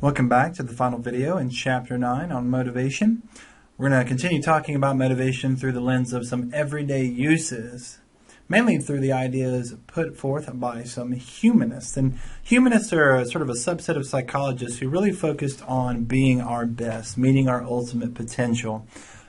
Welcome back to the final video in Chapter 9 on motivation. We're going to continue talking about motivation through the lens of some everyday uses, mainly through the ideas put forth by some humanists. And humanists are sort of a subset of psychologists who really focused on being our best, meeting our ultimate potential.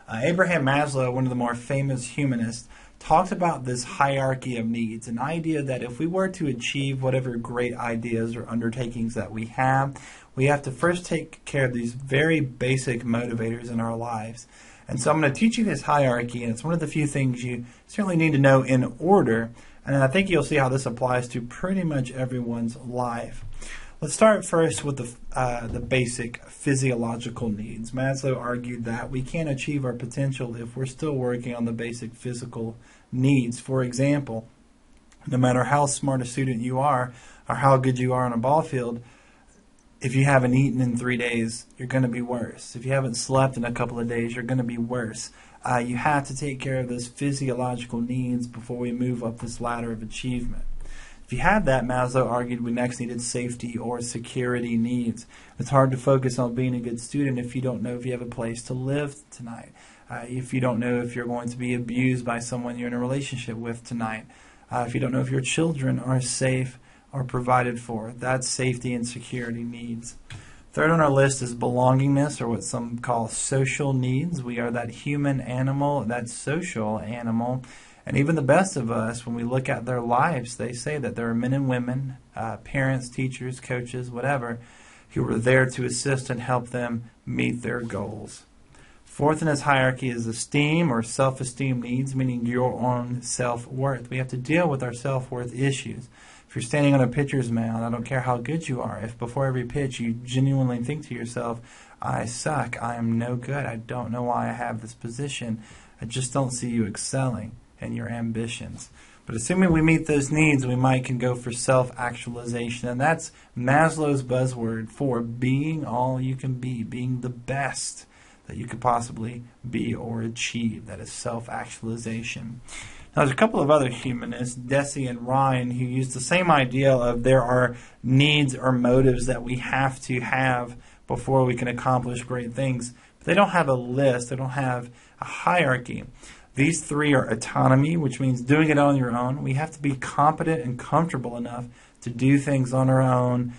Abraham Maslow, one of the more famous humanists, talked about this hierarchy of needs, an idea that if we were to achieve whatever great ideas or undertakings that we have to first take care of these very basic motivators in our lives. And so I'm going to teach you this hierarchy, and it's one of the few things you certainly need to know in order, and I think you'll see how this applies to pretty much everyone's life. Let's start first with the basic physiological needs. Maslow argued that we can't achieve our potential if we're still working on the basic physical needs. For example, no matter how smart a student you are or how good you are on a ball field, if you haven't eaten in 3 days, you're going to be worse. If you haven't slept in a couple of days, you're going to be worse. You have to take care of those physiological needs before we move up this ladder of achievement. If you have that, Maslow argued we next needed safety or security needs. It's hard to focus on being a good student if you don't know if you have a place to live tonight, if you don't know if you're going to be abused by someone you're in a relationship with tonight, if you don't know if your children are safe or provided for. That's safety and security needs. Third on our list is belongingness, or what some call social needs. We are that human animal, that social animal. And even the best of us, when we look at their lives, they say that there are men and women, parents, teachers, coaches, whatever, who are there to assist and help them meet their goals. Fourth in this hierarchy is esteem or self-esteem needs, meaning your own self-worth. We have to deal with our self-worth issues. If you're standing on a pitcher's mound, I don't care how good you are, if before every pitch you genuinely think to yourself, I suck, I am no good, I don't know why I have this position, I just don't see you excelling in your ambitions. But assuming we meet those needs, we can go for self-actualization, and that's Maslow's buzzword for being all you can be, being the best that you could possibly be or achieve. That is self-actualization. Now, there's a couple of other humanists, Deci and Ryan, who use the same idea of there are needs or motives that we have to have before we can accomplish great things. But they don't have a list. They don't have a hierarchy. These three are autonomy, which means doing it on your own. We have to be competent and comfortable enough to do things on our own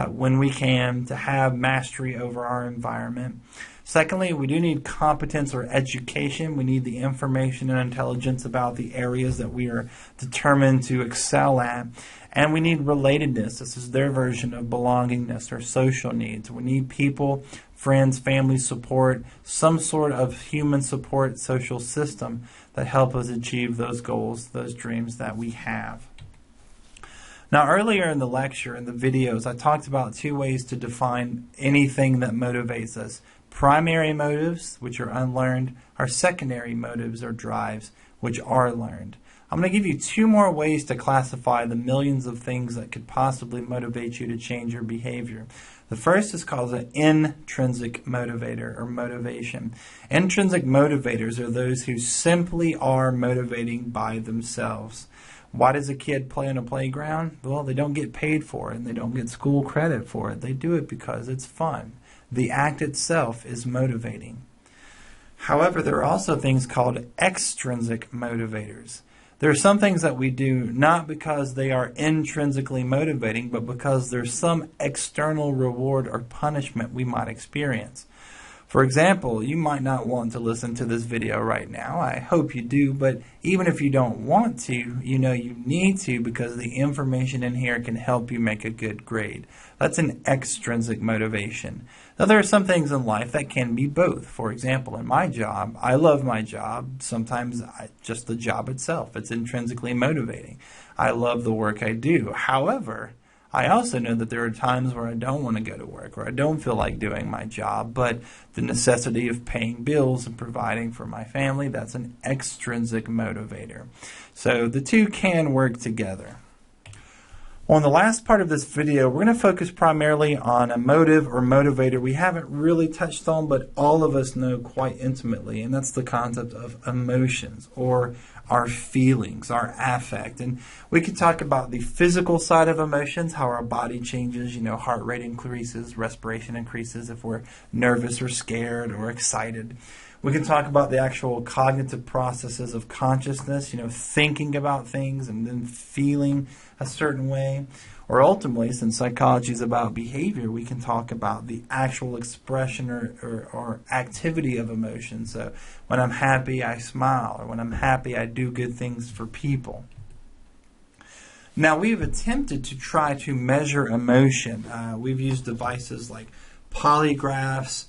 when we can, to have mastery over our environment. Secondly, we do need competence or education. We need the information and intelligence about the areas that we are determined to excel at. And we need relatedness. This is their version of belongingness or social needs. We need people, friends, family support, some sort of human support social system that help us achieve those goals, those dreams that we have. Now, earlier in the lecture, in the videos, I talked about two ways to define anything that motivates us. Primary motives, which are unlearned, or secondary motives or drives, which are learned. I'm going to give you two more ways to classify the millions of things that could possibly motivate you to change your behavior. The first is called an intrinsic motivator or motivation. Intrinsic motivators are those who simply are motivating by themselves. Why does a kid play on a playground? Well, they don't get paid for it and they don't get school credit for it. They do it because it's fun. The act itself is motivating. However, there are also things called extrinsic motivators. There are some things that we do not because they are intrinsically motivating, but because there's some external reward or punishment we might experience. For example, you might not want to listen to this video right now. I hope you do, but even if you don't want to, you know you need to because the information in here can help you make a good grade. That's an extrinsic motivation. Now, there are some things in life that can be both. For example, in my job, I love my job. Sometimes just the job itself, it's intrinsically motivating. I love the work I do. However, I also know that there are times where I don't want to go to work or I don't feel like doing my job, but the necessity of paying bills and providing for my family, that's an extrinsic motivator. So the two can work together. Well, in the last part of this video, we're going to focus primarily on a motive or motivator we haven't really touched on, but all of us know quite intimately, and that's the concept of emotions or our feelings, our affect. And we could talk about the physical side of emotions, how our body changes, heart rate increases, respiration increases if we're nervous or scared or excited. We can talk about the actual cognitive processes of consciousness, thinking about things and then feeling a certain way. Or ultimately, since psychology is about behavior, we can talk about the actual expression or activity of emotion. So when I'm happy, I smile, or when I'm happy, I do good things for people. Now, we've attempted to try to measure emotion. We've used devices like polygraphs.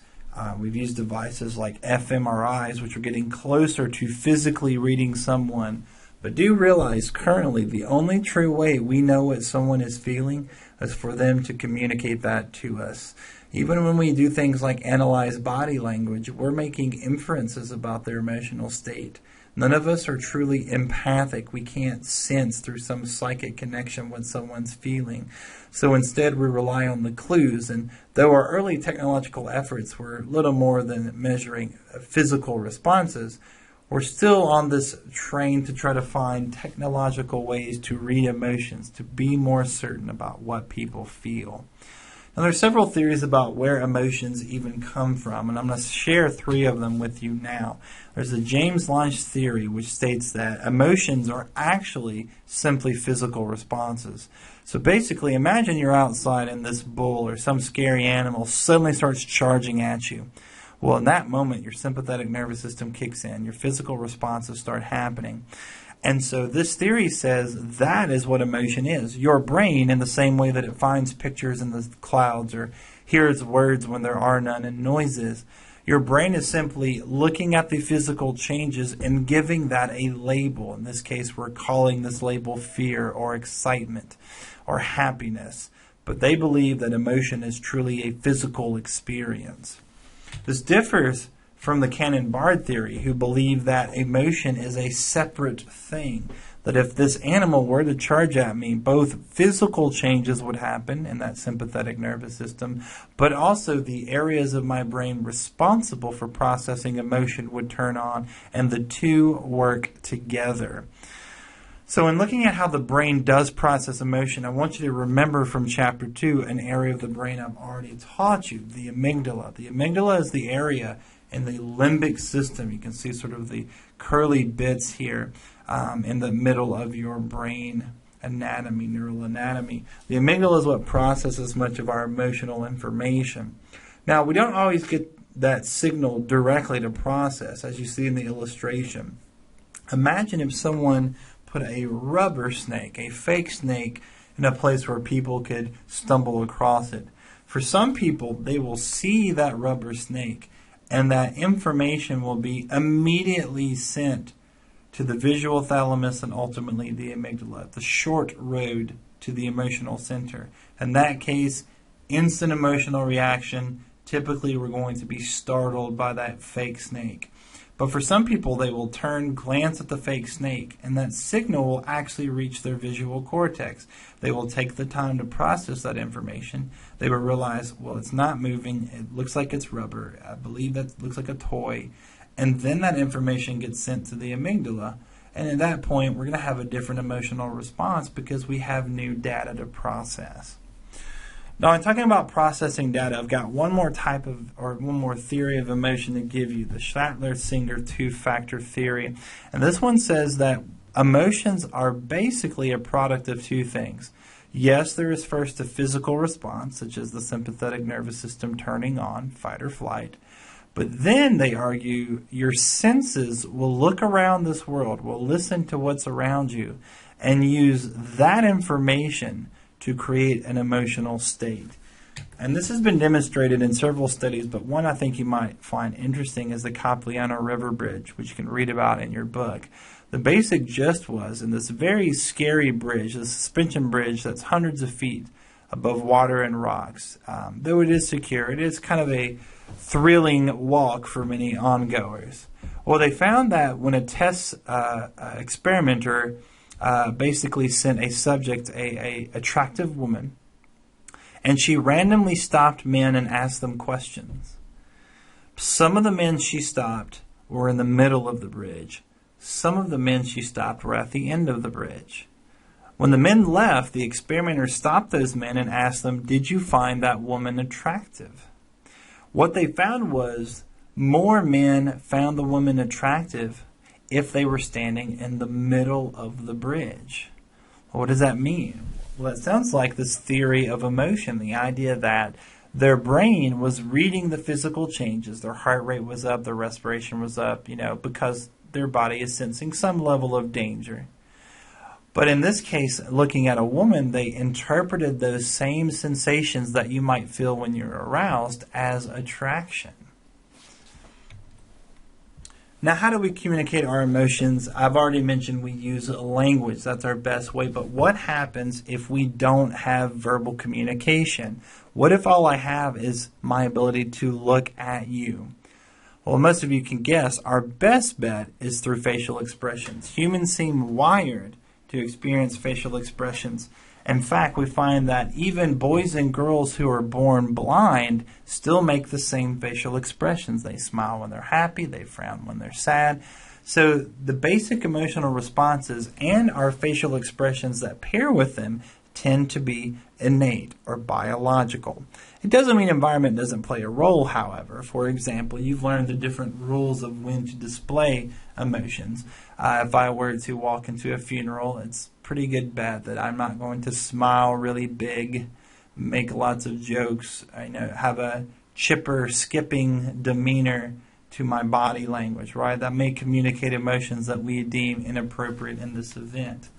We've used devices like fMRIs, which are getting closer to physically reading someone. But do realize currently the only true way we know what someone is feeling is for them to communicate that to us. Even when we do things like analyze body language, we're making inferences about their emotional state. None of us are truly empathic. We can't sense through some psychic connection what someone's feeling. So instead, we rely on the clues. And though our early technological efforts were little more than measuring physical responses, we're still on this train to try to find technological ways to read emotions, to be more certain about what people feel. Now, there are several theories about where emotions even come from, and I'm going to share 3 of them with you now. There's the James Lange theory, which states that emotions are actually simply physical responses. So basically, imagine you're outside and this bull or some scary animal suddenly starts charging at you. Well, in that moment, your sympathetic nervous system kicks in. Your physical responses start happening. And so this theory says that is what emotion is. Your brain, in the same way that it finds pictures in the clouds or hears words when there are none and noises, your brain is simply looking at the physical changes and giving that a label. In this case, we're calling this label fear or excitement or happiness. But they believe that emotion is truly a physical experience. This differs from the Cannon-Bard theory, who believe that emotion is a separate thing. That if this animal were to charge at me, both physical changes would happen in that sympathetic nervous system, but also the areas of my brain responsible for processing emotion would turn on, and the two work together. So in looking at how the brain does process emotion, I want you to remember from Chapter 2 an area of the brain I've already taught you, the amygdala. The amygdala is the area in the limbic system. You can see sort of the curly bits here in the middle of your brain anatomy, neural anatomy. The amygdala is what processes much of our emotional information. Now, we don't always get that signal directly to process, as you see in the illustration. Imagine if someone put a rubber snake, a fake snake, in a place where people could stumble across it. For some people, they will see that rubber snake, and that information will be immediately sent to the visual thalamus and ultimately the amygdala, the short road to the emotional center. In that case, instant emotional reaction. Typically, we're going to be startled by that fake snake. But for some people, they will turn, glance at the fake snake, and that signal will actually reach their visual cortex. They will take the time to process that information. They will realize, well, it's not moving. It looks like it's rubber. I believe that looks like a toy. And then that information gets sent to the amygdala. And at that point, we're going to have a different emotional response because we have new data to process. Now, in talking about processing data, I've got one more theory of emotion to give you, the Schattler-Singer two-factor theory. And this one says that emotions are basically a product of 2 things. Yes, there is first a physical response, such as the sympathetic nervous system turning on, fight or flight. But then, they argue, your senses will look around this world, will listen to what's around you, and use that information to create an emotional state. And this has been demonstrated in several studies, but one I think you might find interesting is the Capigliano River Bridge, which you can read about in your book. The basic gist was, in this very scary bridge, the suspension bridge that's hundreds of feet above water and rocks, though it is secure, it is kind of a thrilling walk for many ongoers. Well, they found that when a test experimenter basically sent a subject, a attractive woman, and she randomly stopped men and asked them questions. Some of the men she stopped were in the middle of the bridge. Some of the men she stopped were at the end of the bridge. When the men left, the experimenter stopped those men and asked them, "Did you find that woman attractive?" What they found was more men found the woman attractive if they were standing in the middle of the bridge. What does that mean? Well, it sounds like this theory of emotion, the idea that their brain was reading the physical changes. Their heart rate was up, their respiration was up, because their body is sensing some level of danger. But in this case, looking at a woman, they interpreted those same sensations that you might feel when you're aroused as attraction. Now, how do we communicate our emotions? I've already mentioned we use language. That's our best way. But what happens if we don't have verbal communication? What if all I have is my ability to look at you? Well, most of you can guess our best bet is through facial expressions. Humans seem wired to experience facial expressions. In fact, we find that even boys and girls who are born blind still make the same facial expressions. They smile when they're happy, they frown when they're sad. So the basic emotional responses and our facial expressions that pair with them tend to be innate or biological. It doesn't mean environment doesn't play a role, however. For example, you've learned the different rules of when to display emotions. If I were to walk into a funeral, it's pretty good bet that I'm not going to smile really big, make lots of jokes, have a chipper, skipping demeanor to my body language, right? That may communicate emotions that we deem inappropriate in this event.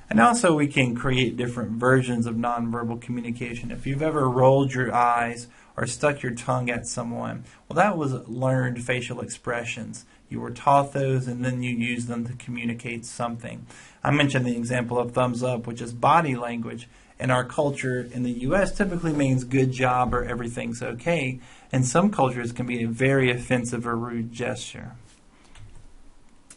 And also we can create different versions of nonverbal communication. If you've ever rolled your eyes or stuck your tongue at someone, well, that was learned facial expressions. You were taught those and then you use them to communicate something. I mentioned the example of thumbs up, which is body language. In our culture in the U.S. typically means good job or everything's okay. In some cultures it can be a very offensive or rude gesture.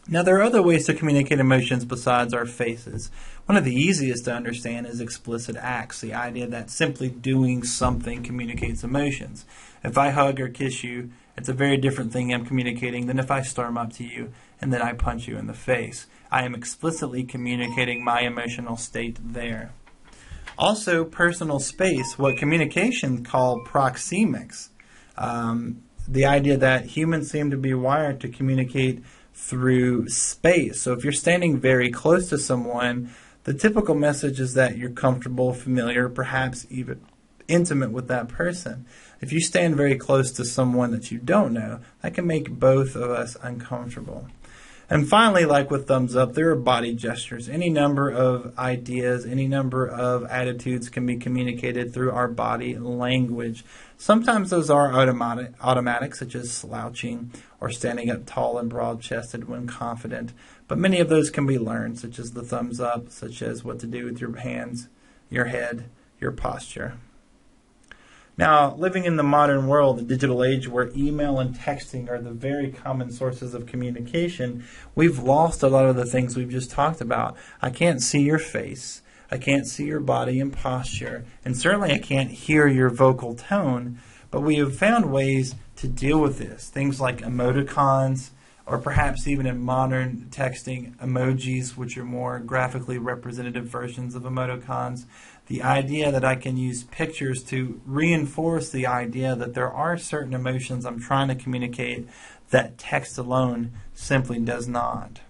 Now, there are other ways to communicate emotions besides our faces. One of the easiest to understand is explicit acts, the idea that simply doing something communicates emotions. If I hug or kiss you, it's a very different thing I'm communicating than if I storm up to you and then I punch you in the face. I am explicitly communicating my emotional state there. Also, personal space, what communication called proxemics. The idea that humans seem to be wired to communicate through space. So if you're standing very close to someone, the typical message is that you're comfortable, familiar, perhaps even intimate with that person. If you stand very close to someone that you don't know, that can make both of us uncomfortable. And finally, like with thumbs up, there are body gestures. Any number of ideas, any number of attitudes can be communicated through our body language. Sometimes those are automatic, such as slouching or standing up tall and broad-chested when confident. But many of those can be learned, such as the thumbs up, such as what to do with your hands, your head, your posture. Now, living in the modern world, the digital age where email and texting are the very common sources of communication, we've lost a lot of the things we've just talked about. I can't see your face. I can't see your body and posture. And certainly I can't hear your vocal tone. But we have found ways to deal with this. Things like emoticons, or perhaps even in modern texting, emojis, which are more graphically representative versions of emoticons. The idea that I can use pictures to reinforce the idea that there are certain emotions I'm trying to communicate that text alone simply does not.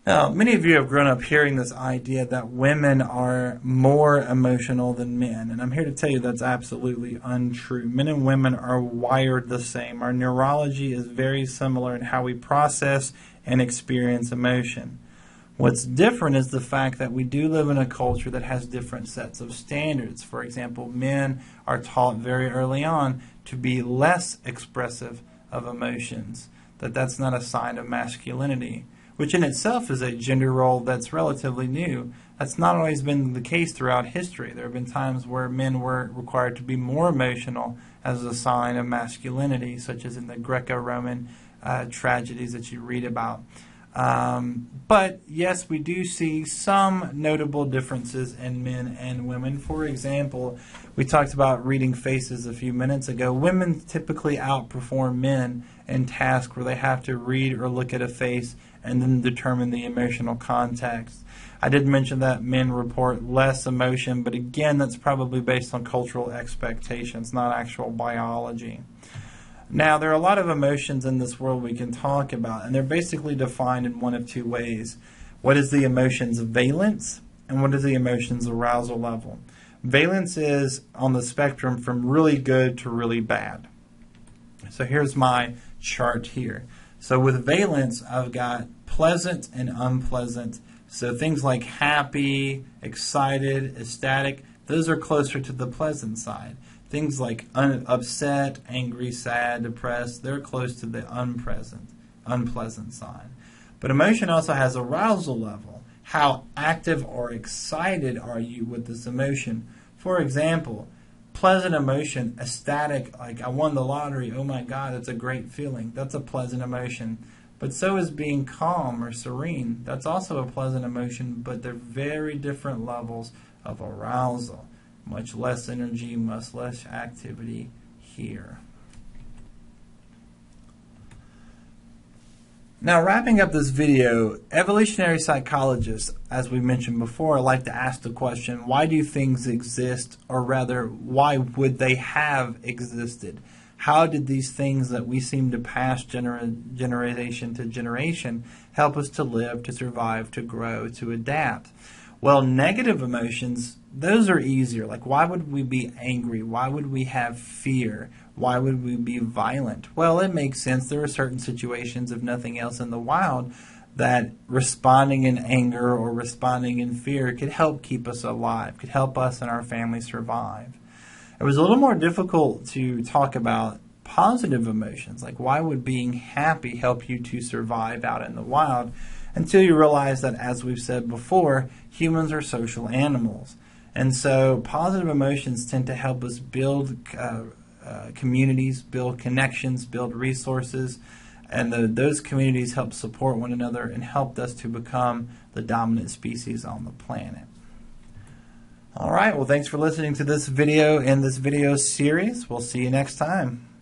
Now, many of you have grown up hearing this idea that women are more emotional than men, and I'm here to tell you that's absolutely untrue. Men and women are wired the same. Our neurology is very similar in how we process and experience emotion. What's different is the fact that we do live in a culture that has different sets of standards. For example, men are taught very early on to be less expressive of emotions, that's not a sign of masculinity, which in itself is a gender role that's relatively new. That's not always been the case throughout history. There have been times where men were required to be more emotional as a sign of masculinity, such as in the Greco-Roman tragedies that you read about. But yes, we do see some notable differences in men and women. For example, we talked about reading faces a few minutes ago. Women typically outperform men in tasks where they have to read or look at a face and then determine the emotional context. I did mention that men report less emotion, but again, that's probably based on cultural expectations, not actual biology. Now, there are a lot of emotions in this world we can talk about, and they're basically defined in one of two ways. What is the emotion's valence, and what is the emotion's arousal level? Valence is on the spectrum from really good to really bad. So here's my chart here. So with valence, I've got pleasant and unpleasant. So things like happy, excited, ecstatic, those are closer to the pleasant side. Things like upset, angry, sad, depressed, they're close to the unpleasant side. But emotion also has arousal level. How active or excited are you with this emotion? For example, pleasant emotion, ecstatic, like I won the lottery, oh my God, it's a great feeling. That's a pleasant emotion. But so is being calm or serene. That's also a pleasant emotion, but they're very different levels of arousal. Much less energy, much less activity here. Now, wrapping up this video, evolutionary psychologists, as we mentioned before, like to ask the question, why do things exist, or rather, why would they have existed? How did these things that we seem to pass generation to generation help us to live, to survive, to grow, to adapt? Well, negative emotions, those are easier. Like, why would we be angry? Why would we have fear? Why would we be violent? Well, it makes sense. There are certain situations, if nothing else in the wild, that responding in anger or responding in fear could help keep us alive, could help us and our family survive. It was a little more difficult to talk about positive emotions, like why would being happy help you to survive out in the wild, until you realize that, as we've said before, humans are social animals. And so positive emotions tend to help us build communities, build connections, build resources, and those communities help support one another and helped us to become the dominant species on the planet. All right, well, thanks for listening to this video in this video series. We'll see you next time.